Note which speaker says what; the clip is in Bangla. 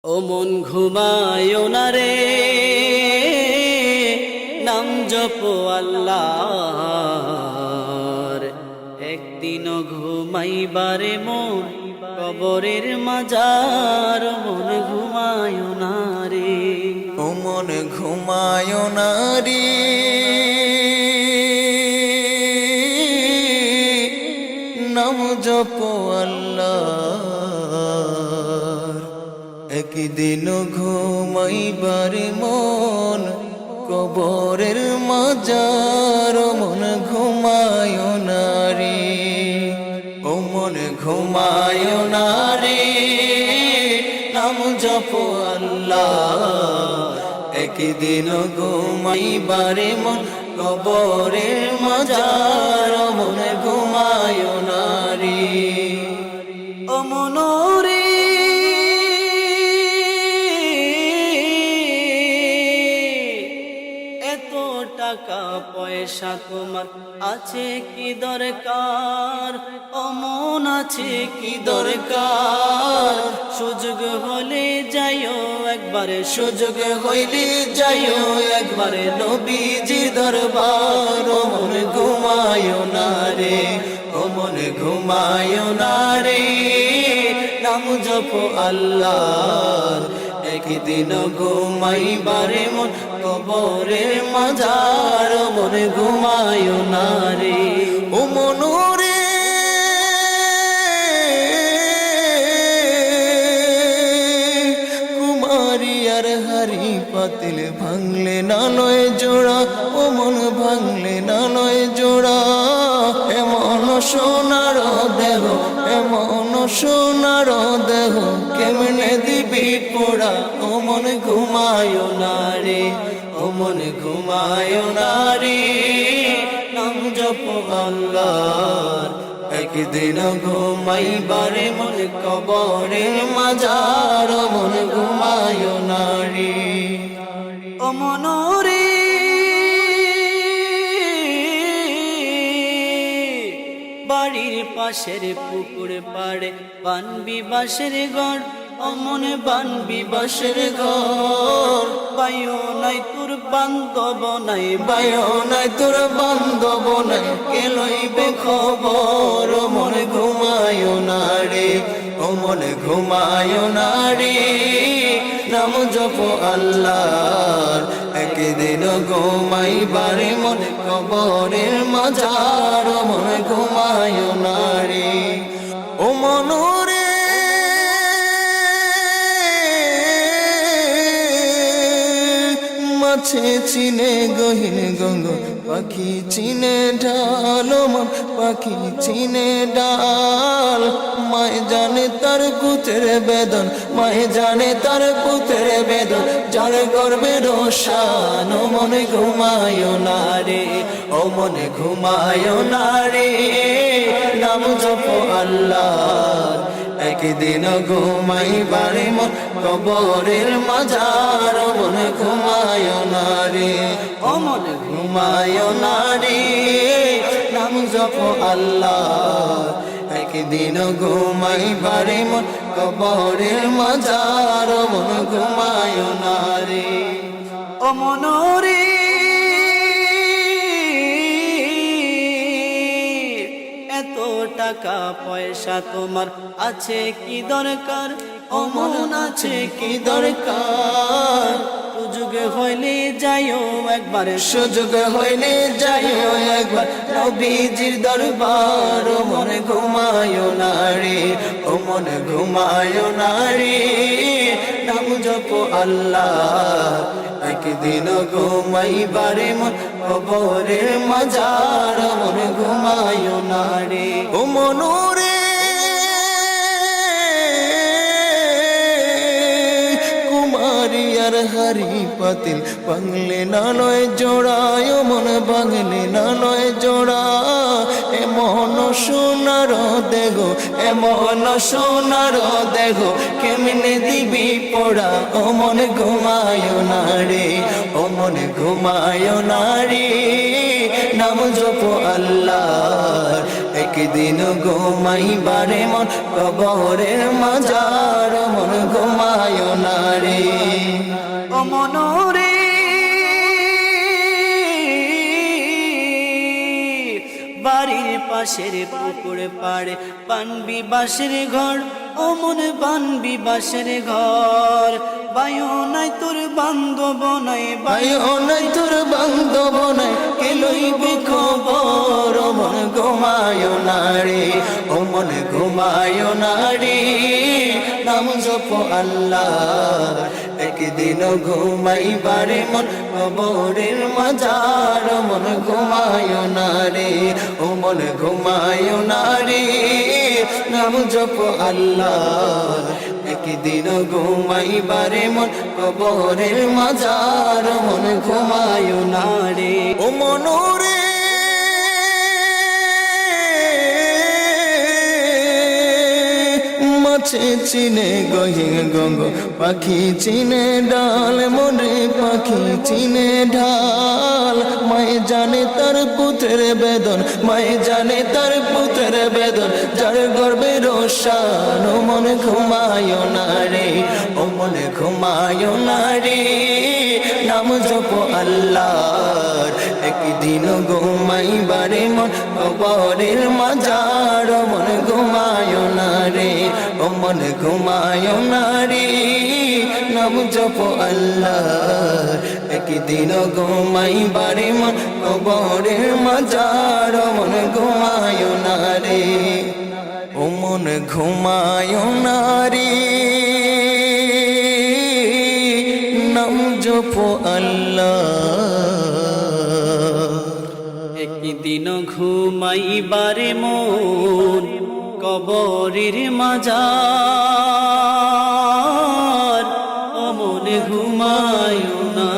Speaker 1: ও মন ঘুমায় না রে, নাম জপো আল্লাহর। একদিনও ঘুমাইবারে মন কবরের মাজার। মন ঘুমায় না রে,
Speaker 2: ও মন ঘুমায় না রে, নাম জপো আল্লাহর। একদিন ঘুমাইবার মন কবরের মাজার। মন ঘুমায় না রে, ও মন ঘুমায় না রে, নাম জপো আল্লাহ। একদিন ঘুমাইবারে মন কবরের মাজার। মন ঘুমায় না রে,
Speaker 1: ও মন রে, এত টাকা পয়সা তোমার আছে কি দরকার? ও মন আছে কি দরকার? সুযোগ হলে যাইও একবারে,
Speaker 2: সুযোগ হইলে যাইও একবারে নবীজি দরবার। ও মন ঘুমায় না রে, ও মন ঘুমায় না রে, নাম জপো আল্লাহ। একদিন ঘুমাইবারে মন কবরের মাজার। মন ঘুমায় না রে, ও মন রে, কুমারী আর হারি পাতিল ভাঙলে না লয় জোড়া। ও মন ভাঙলে না লয় জোড়া। এমন সোনার দেহ, এমন সোনার দেহ, কেমনে দিবি পোড়া? ও মন ঘুমায় না রে, ও মন ঘুমায় না রে, নাম জপো আল্লাহর। একদিন ঘুমাইবারে মন কবরের মাজার। মন ঘুমায় না রে,
Speaker 1: ও মন রে, বাড়ির পাশের পুকুর পাড়ে বানবি বাঁশের ঘর। ও মনে বানবি বাঁশের ঘর। বায়ু নাই তোর বান্ধব নাই,
Speaker 2: বায়ো নাই তোর বান্ধব নাই, কে লইবে খবর? ও মন ঘুমায় না রে, ও মন ঘুমায় না রে, নাম জপো আল্লাহর। একদিন ঘুমাইবারে মন কবরের মাজার। মন ঘুমায় না রে, ও মন রে, মাছে চিনে গহীন গঙ্গ, পাখি চিনে ঢাল। মন পাখি চিনে ডাল। মায় জানে তার পুত্রের বেদন, মায় জানে তার পুত্রের বেদন, যার গর্বে রোশান। ও মনে ঘুমায় না রে, ও মনে ঘুমায় না রে, নাম জপো আল্লাহ। একদিন ঘুমাইবারে মন কবরের মাজার। মন ঘুমায় না রে, ও মন ঘুমায় না রে, নাম জপো আল্লাহ। একদিন ঘুমাইবারে মন কবরের মাজার। মন ঘুমায় না রে,
Speaker 1: ও মন রে, এত টাকা পয়সা তোমার আছে কি দরকার? ও মন আছে কি দরকার? সুযোগ হইলে যাইও একবারে,
Speaker 2: সুযোগ হইলে যাইও একবার নবীজির দরবার। ও মন ঘুমায় না রে, ও মন ঘুমায় না রে, নাম জপো আল্লাহ। একদিন ঘুমাইবারে মন কবরের মাজার। মন ঘুমায় না রে, ও মন রে, কুমারী আর হারি পাতিল বাংলে না লয় জোড়ায় মন বাংলে না লয় জোড়া এমন সোনার দেহ এমন সোনার দেহ কেমনে দিবি পড়া ও মন ঘুমায় না রে ও মন ঘুমায় না রে নাম জপ আল্লাহ একদিন ঘুমাইবারে মন কবরের মাজার মন ঘুমায় না রে
Speaker 1: ও মনরে বাড়ির পাশের পুকুর পাড়ে বানবি বাঁশের ঘর ও মন বানবি বাঁশের ঘর বায়ু নাই তোর বান্ধব নাই
Speaker 2: বায়ু নাই তোর বান্ধব নাই কে লইবে খবর ও মন ঘুমায় না রে ও মন ঘুমায় না রে নাম জপ আল্লাহ একদিন ঘুমাইবারে মন কবরের মাজার মন ঘুমায় না রে ও মন ঘুমায় না রে নাম জপ আল্লাহ একদিন ঘুমাইবারে মন কবরের মাজার মন ঘুমায় না রে ও মনোরে মাছে চিনে গহিন গঙ্গ পাখি চিনে ডাল মনে পাখি চিনে ঢাল মায়ে জানে তার পুত্রের বেদন মায়ে জানে তার পুত্রের বেদন যার গর্বে রোশান ও মন ঘুমায় না রে ও মন ঘুমায় না রে নাম জপ আল্লাহর একদিন ঘুমাইবারে মন কবরের মাজার মন ঘুমায় না রে ও মন ঘুমায় না রে নাম জপ আল্লাহর একদিন ঘুমাইবারে মন কবরের মাজার মন ঘুমায় না রে ও মন ঘুমায় না রে নাম জপ আল্লাহ
Speaker 1: একদিন ঘুমাইবারে মন কবরের মাজার ও মন ঘুমায় না